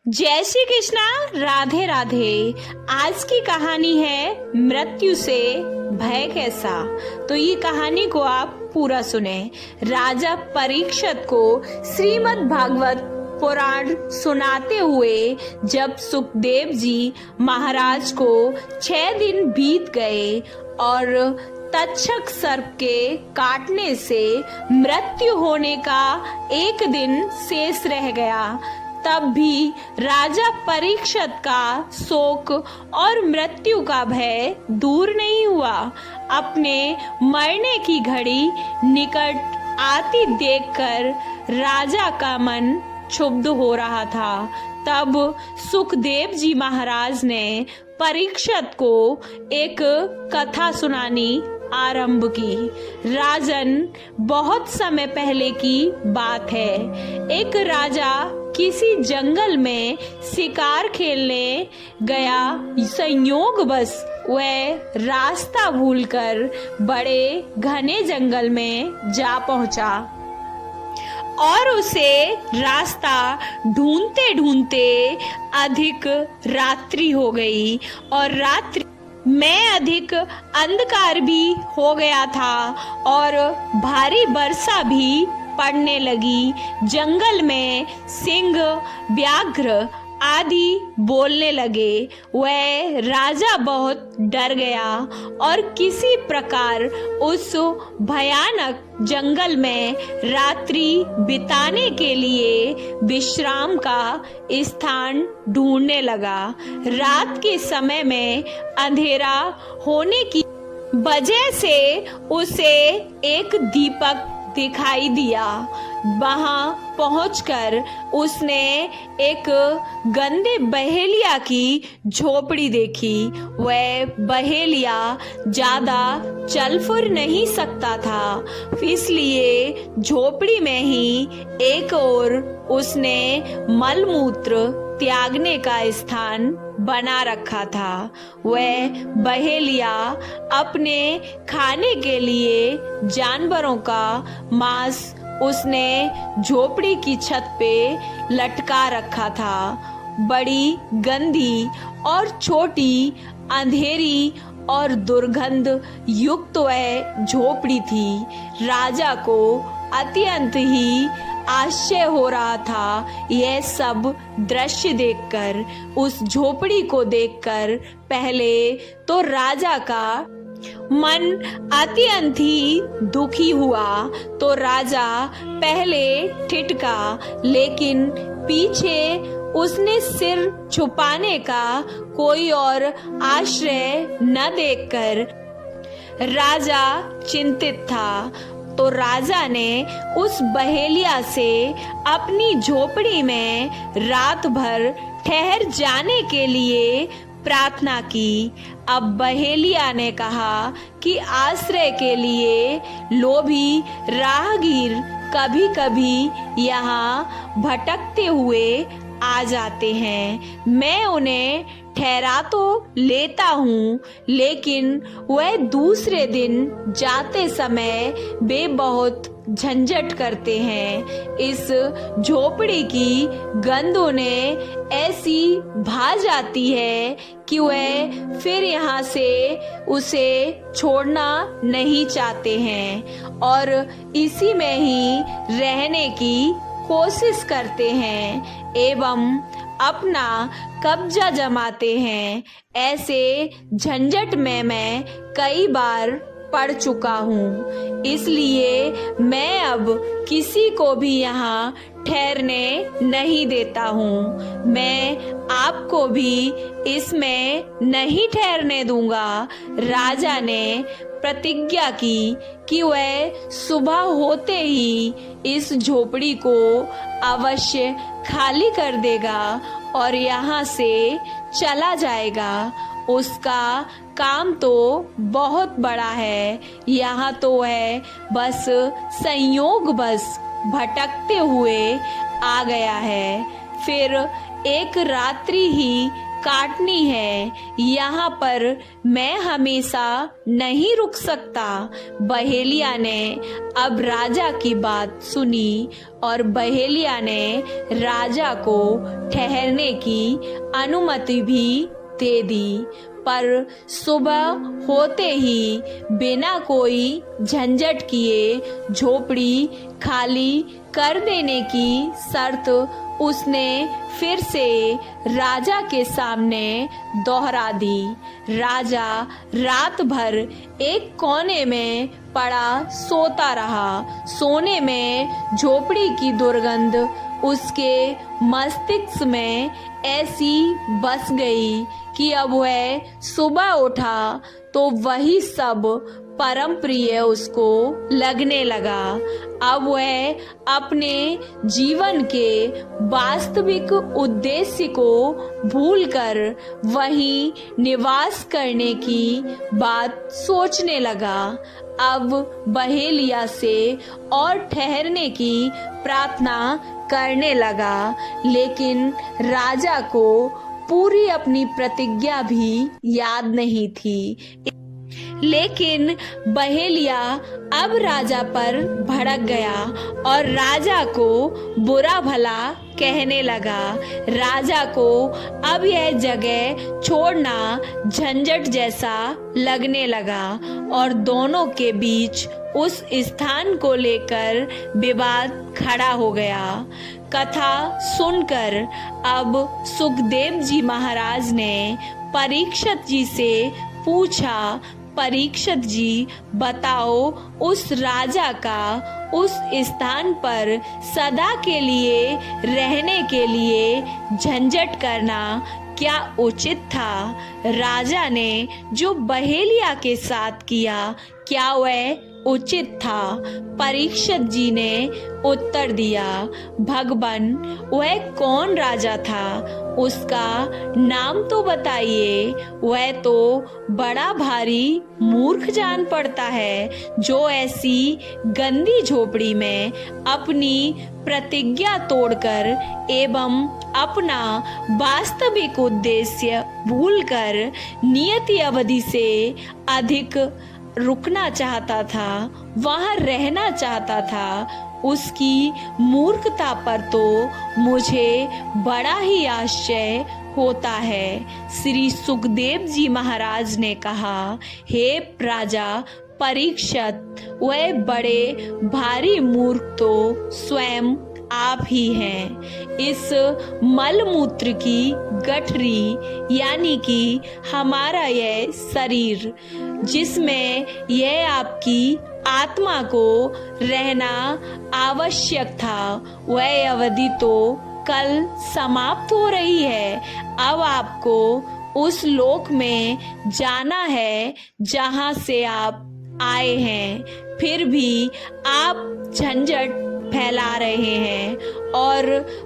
जय श्री कृष्णा। राधे राधे। आज की कहानी है मृत्यु से भय कैसा। तो ये कहानी को आप पूरा सुने। राजा परीक्षित को श्रीमद् भागवत पुराण सुनाते हुए जब सुखदेव जी महाराज को 6 दिन बीत गए और तक्षक सर्प के काटने से मृत्यु होने का एक दिन शेष रह गया, तब भी राजा परीक्षित का शोक और मृत्यु का भय दूर नहीं हुआ। अपने मरने की घड़ी निकट आती देखकर राजा का मन क्षुब्ध हो रहा था। तब सुखदेव जी महाराज ने परीक्षित को एक कथा सुनानी आरंभ की। राजन, बहुत समय पहले की बात है। एक राजा किसी जंगल में शिकार खेलने गया। संयोगवश वह रास्ता भूलकर बड़े घने जंगल में जा पहुंचा और उसे रास्ता ढूंढते ढूंढते अधिक रात्रि हो गई और रात्रि में अधिक अंधकार भी हो गया था और भारी वर्षा भी पड़ने लगी। जंगल में सिंह, व्याघ्र आदि बोलने लगे। वह राजा बहुत डर गया और किसी प्रकार उस भयानक जंगल में रात्रि बिताने के लिए विश्राम का स्थान ढूंढने लगा। रात के समय में अंधेरा होने की वजह से उसे एक दीपक दिखाई दिया। वहां पहुंचकर उसने एक गंदे बहेलिया की झोपड़ी देखी। वह बहेलिया ज्यादा चल फिर नहीं सकता था, इसलिए झोपड़ी में ही एक ओर उसने मलमूत्र त्यागने का स्थान बना रखा था। वह बहेलिया अपने खाने के लिए जानवरों का मांस उसने झोपड़ी की छत पे लटका रखा था। बड़ी गंदी और छोटी, अंधेरी और दुर्गंध युक्त वह झोपड़ी थी। राजा को अत्यंत ही आश्चर्य हो रहा था यह सब दृश्य देखकर। उस झोपड़ी को देखकर पहले तो राजा का मन अत्यंत ही दुखी हुआ। तो राजा पहले ठिठका, लेकिन पीछे उसने सिर छुपाने का कोई और आश्रय न देखकर राजा चिंतित था। तो राजा ने उस बहेलिया से अपनी झोपड़ी में रात भर ठहर जाने के लिए प्रार्थना की। अब बहेलिया ने कहा कि आश्रय के लिए लोभी राहगीर कभी कभी यहाँ भटकते हुए आ जाते हैं। मैं उन्हें ठहरा तो लेता हूँ, लेकिन वह दूसरे दिन जाते समय वे बहुत झंझट करते हैं। इस झोपड़ी की गंध उन्हें ऐसी भा जाती है कि वह फिर यहाँ से उसे छोड़ना नहीं चाहते हैं और इसी में ही रहने की कोशिश करते हैं एवं अपना कब्जा जमाते हैं। ऐसे झंझट में मैं कई बार पड़ चुका हूँ, इसलिए मैं अब किसी को भी यहाँ ठहरने नहीं देता हूँ। मैं आपको भी इसमें नहीं ठहरने दूंगा। राजा ने प्रतिज्ञा की कि वह सुबह होते ही इस झोपड़ी को अवश्य खाली कर देगा और यहाँ से चला जाएगा। उसका काम तो बहुत बड़ा है, यहाँ तो वह बस संयोगवश भटकते हुए आ गया है। फिर एक रात्रि ही काटनी है। यहाँ पर मैं हमेशा नहीं रुक सकता। बहेलिया ने अब राजा की बात सुनी और बहेलिया ने राजा को ठहरने की अनुमति भी दे दी। पर सुबह होते ही बिना कोई झंझट किए झोपड़ी खाली कर देने की शर्त उसने फिर से राजा के सामने दोहरा दी। राजा रात भर एक कोने में पड़ा सोता रहा। सोने में झोपड़ी की दुर्गंध उसके मस्तिष्क में ऐसी बस गई कि अब वह सुबह उठा तो वही सब परम प्रिय उसको लगने लगा। अब वह अपने जीवन के वास्तविक उद्देश्य को भूलकर वहीं निवास करने की बात सोचने लगा। अब बहेलिया से और ठहरने की प्रार्थना करने लगा, लेकिन राजा को पूरी अपनी प्रतिज्ञा भी याद नहीं थी। लेकिन बहेलिया अब राजा पर भड़क गया और राजा को बुरा भला कहने लगा। राजा को अब यह जगह छोड़ना झंझट जैसा लगने लगा और दोनों के बीच उस स्थान को लेकर विवाद खड़ा हो गया। कथा सुनकर अब सुखदेव जी महाराज ने परीक्षित जी से पूछा, परीक्षित जी बताओ, उस राजा का उस स्थान पर सदा के लिए रहने के लिए झंझट करना क्या उचित था? राजा ने जो बहेलिया के साथ किया क्या वह उचित था? परीक्षित जी ने उत्तर दिया, भगवान वह कौन राजा था? उसका नाम तो बताइए। वह तो बड़ा भारी मूर्ख जान पड़ता है जो ऐसी गंदी झोपड़ी में अपनी प्रतिज्ञा तोड़कर एवं अपना वास्तविक उद्देश्य भूलकर नियति अवधि से अधिक रुकना चाहता था, वहां रहना चाहता था। उसकी मूर्खता पर तो मुझे बड़ा ही आश्चर्य होता है। श्री सुखदेव जी महाराज ने कहा, हे राजा परीक्षित, वह बड़े भारी मूर्ख तो स्वयं आप ही हैं। इस मलमूत्र की गठरी यानी कि हमारा यह शरीर जिसमें यह आपकी आत्मा को रहना आवश्यक था, वह अवधि तो कल समाप्त हो रही है। अब आपको उस लोक में जाना है जहां से आप आए हैं, फिर भी आप झंझट फैला रहे हैं और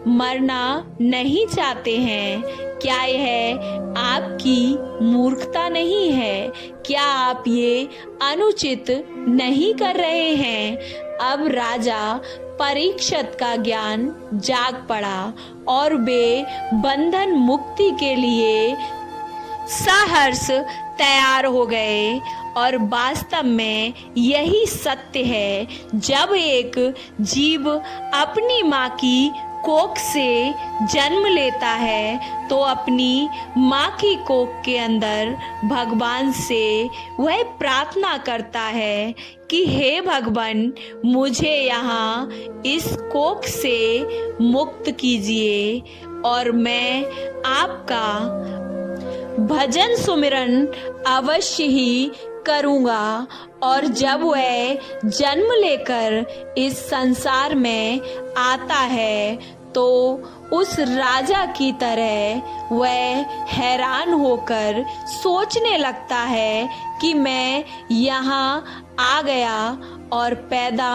मरना नहीं चाहते हैं। क्या यह आपकी मूर्खता नहीं है? क्या आप ये अनुचित नहीं कर रहे हैं? अब राजा परीक्षित का ज्ञान जाग पड़ा और वे बंधन मुक्ति के लिए सहर्ष तैयार हो गए। और वास्तव में यही सत्य है, जब एक जीव अपनी माँ की कोख से जन्म लेता है तो अपनी माँ की कोख के अंदर भगवान से वह प्रार्थना करता है कि हे भगवान, मुझे यहाँ इस कोख से मुक्त कीजिए और मैं आपका भजन सुमिरन अवश्य ही करूँगा। और जब वह जन्म लेकर इस संसार में आता है तो उस राजा की तरह वह हैरान होकर सोचने लगता है कि मैं यहाँ आ गया, और पैदा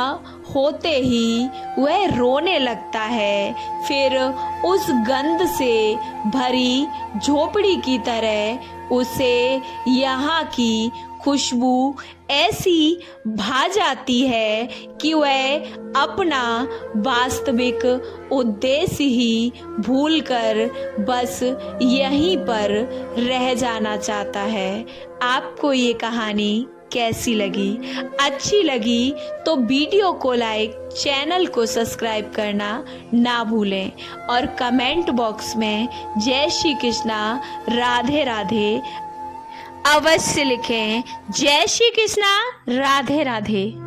होते ही वह रोने लगता है। फिर उस गंध से भरी झोपड़ी की तरह उसे यहाँ की खुशबू ऐसी भा जाती है कि वह अपना वास्तविक उद्देश्य ही भूलकर बस यहीं पर रह जाना चाहता है। आपको ये कहानी कैसी लगी? अच्छी लगी तो वीडियो को लाइक, चैनल को सब्सक्राइब करना ना भूलें और कमेंट बॉक्स में जय श्री कृष्णा, राधे राधे अवश्य लिखें। जय श्री कृष्णा, राधे राधे।